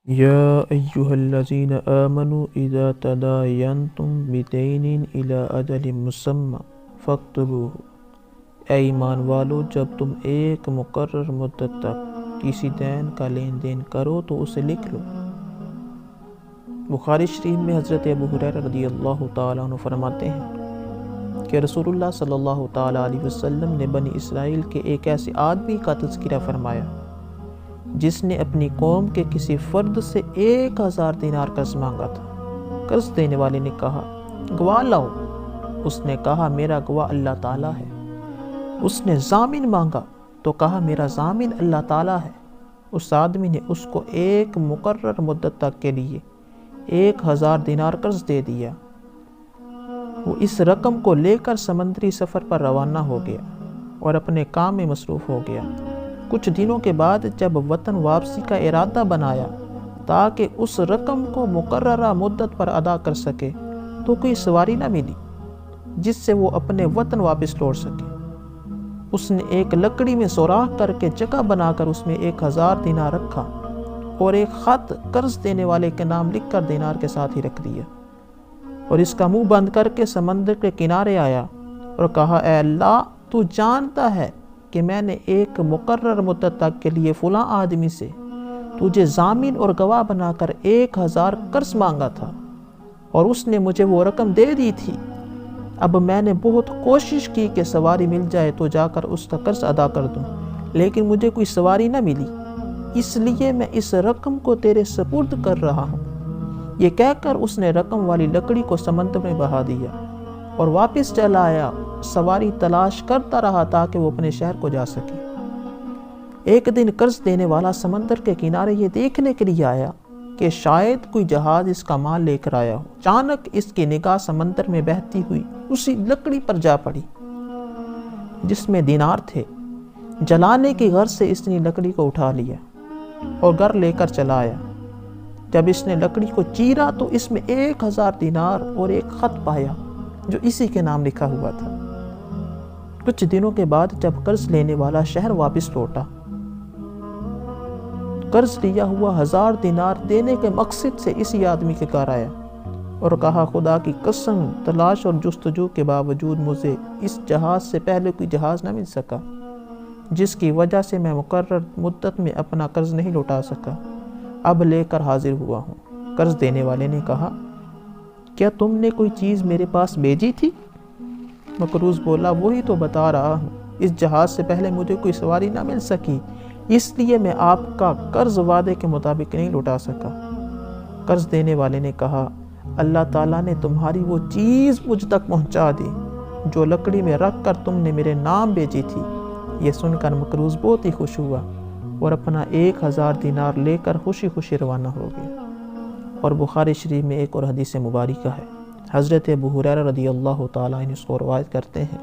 یا ایہا الذین آمنوا اذا تداینتم بدین الی اجل مسمی فاکتبوہ، اے ایمان والو جب تم ایک مقرر مدت تک کسی دین کا لین دین کرو تو اسے لکھ لو۔ بخاری شریف میں حضرت ابو ہریرہ رضی اللہ تعالیٰ عنہ فرماتے ہیں کہ رسول اللہ صلی اللہ تعالیٰ علیہ وسلم نے بنی اسرائیل کے ایک ایسے آدمی کا تذکرہ فرمایا جس نے اپنی قوم کے کسی فرد سے 1000 دینار قرض مانگا تھا۔ قرض دینے والے نے کہا گواہ لاؤ۔ اس نے کہا میرا گواہ اللہ تعالیٰ ہے۔ اس نے ضامن مانگا تو کہا میرا ضامن اللہ تعالیٰ ہے۔ اس آدمی نے اس کو ایک مقرر مدت تک کے لیے 1000 دینار قرض دے دیا۔ وہ اس رقم کو لے کر سمندری سفر پر روانہ ہو گیا اور اپنے کام میں مصروف ہو گیا۔ کچھ دنوں کے بعد جب وطن واپسی کا ارادہ بنایا تاکہ اس رقم کو مقررہ مدت پر ادا کر سکے تو کوئی سواری نہ ملی جس سے وہ اپنے وطن واپس لوٹ سکے۔ اس نے ایک لکڑی میں سوراخ کر کے جگہ بنا کر اس میں 1000 دینار رکھا اور ایک خط قرض دینے والے کے نام لکھ کر دینار کے ساتھ ہی رکھ دیا، اور اس کا منہ بند کر کے سمندر کے کنارے آیا اور کہا اے اللہ تو جانتا ہے کہ میں نے ایک مقرر مدت تک کے لیے فلاں آدمی سے تجھے ضامن اور گواہ بنا کر 1000 قرض مانگا تھا اور اس نے مجھے وہ رقم دے دی تھی۔ اب میں نے بہت کوشش کی کہ سواری مل جائے تو جا کر اس کا قرض ادا کر دوں، لیکن مجھے کوئی سواری نہ ملی، اس لیے میں اس رقم کو تیرے سپرد کر رہا ہوں۔ یہ کہہ کر اس نے رقم والی لکڑی کو سمندر میں بہا دیا اور واپس چلا آیا، سواری تلاش کرتا رہا تاکہ وہ اپنے شہر کو جا سکے۔ ایک دن قرض دینے والا سمندر کے کنارے یہ دیکھنے کے لیے آیا کہ شاید کوئی جہاز اس کا مال لے کر آیا ہو۔ اچانک اس کی نگاہ سمندر میں بہتی ہوئی اسی لکڑی پر جا پڑی جس میں دینار تھے۔ جلانے کی غرض سے اس نے لکڑی کو اٹھا لیا اور گھر لے کر چلا آیا۔ جب اس نے لکڑی کو چیرا تو اس میں 1000 دینار اور ایک خط پایا جو اسی کے نام لکھا ہوا تھا۔ کچھ دنوں کے بعد جب قرض لینے والا شہر واپس لوٹا، قرض لیا ہوا 1000 دینار دینے کے مقصد سے اسی آدمی کے گھر آیا اور کہا خدا کی قسم تلاش اور جستجو کے باوجود مجھے اس جہاز سے پہلے کوئی جہاز نہ مل سکا، جس کی وجہ سے میں مقرر مدت میں اپنا قرض نہیں لوٹا سکا۔ اب لے کر حاضر ہوا ہوں۔ قرض دینے والے نے کہا کیا تم نے کوئی چیز میرے پاس بھیجی تھی؟ مقروض بولا وہی تو بتا رہا ہوں، اس جہاز سے پہلے مجھے کوئی سواری نہ مل سکی، اس لیے میں آپ کا قرض وعدے کے مطابق نہیں لوٹا سکا۔ قرض دینے والے نے کہا اللہ تعالیٰ نے تمہاری وہ چیز مجھ تک پہنچا دی جو لکڑی میں رکھ کر تم نے میرے نام بھیجی تھی۔ یہ سن کر مقروض بہت ہی خوش ہوا اور اپنا 1000 دینار لے کر خوشی خوشی روانہ ہو گیا۔ اور بخاری شریف میں ایک اور حدیث مبارکہ ہے، حضرت ابو ہریرہ رضی اللہ تعالیٰ عنہ اس کو روایت کرتے ہیں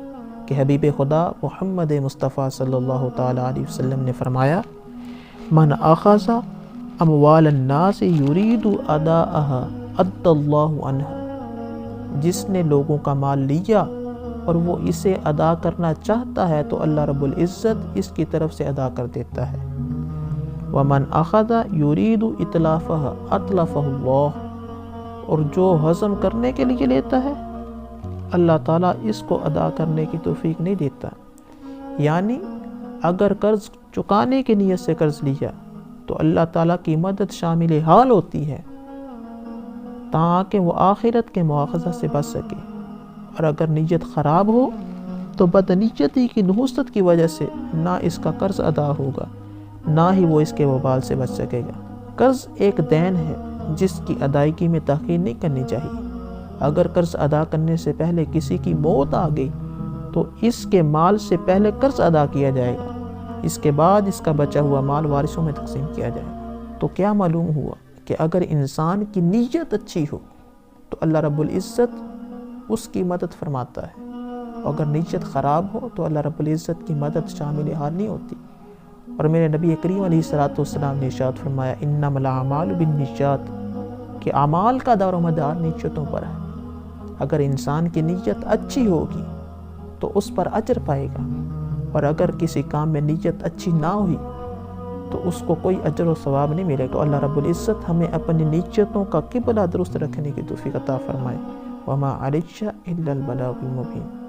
کہ حبیب خدا محمد مصطفیٰ صلی اللہ تعالیٰ علیہ وسلم نے فرمایا من اخذ اموال الناس یرید اداءها ادى اللہ عنہ، جس نے لوگوں کا مال لیا اور وہ اسے ادا کرنا چاہتا ہے تو اللہ رب العزت اس کی طرف سے ادا کر دیتا ہے۔ وَمَنْ أَخَذَ يُرِيدُ إِتْلَافَهَا أَتْلَفَهُ اللَّهُ، اور جو ہضم کرنے کے لیے لیتا ہے اللہ تعالیٰ اس کو ادا کرنے کی توفیق نہیں دیتا۔ یعنی اگر قرض چکانے کی نیت سے قرض لیا تو اللہ تعالیٰ کی مدد شامل حال ہوتی ہے تاکہ وہ آخرت کے مواخذہ سے بچ سکے، اور اگر نیت خراب ہو تو بدنیتی کی نحوست کی وجہ سے نہ اس کا قرض ادا ہوگا نہ ہی وہ اس کے وبال سے بچ سکے گا۔ قرض ایک دین ہے جس کی ادائیگی میں تاخیر نہیں کرنی چاہیے۔ اگر قرض ادا کرنے سے پہلے کسی کی موت آ گئی تو اس کے مال سے پہلے قرض ادا کیا جائے گا، اس کے بعد اس کا بچا ہوا مال وارثوں میں تقسیم کیا جائے گا۔ تو کیا معلوم ہوا کہ اگر انسان کی نیت اچھی ہو تو اللہ رب العزت اس کی مدد فرماتا ہے، اور اگر نیت خراب ہو تو اللہ رب العزت کی مدد شامل حال نہیں ہوتی۔ اور میرے نبی کریم علیہ الصلوۃ والسلام نے ارشاد فرمایا انما الاعمال بالنیات، کہ اعمال کا دار و مدار نیتوں پر ہے۔ اگر انسان کی نیت اچھی ہوگی تو اس پر اجر پائے گا، اور اگر کسی کام میں نیت اچھی نہ ہوئی تو اس کو کوئی اجر و ثواب نہیں ملے. تو اللہ رب العزت ہمیں اپنی نیتوں کا قبلہ درست رکھنے کی توفیق عطا فرمائے. وما علینا الا البلاغ المبین.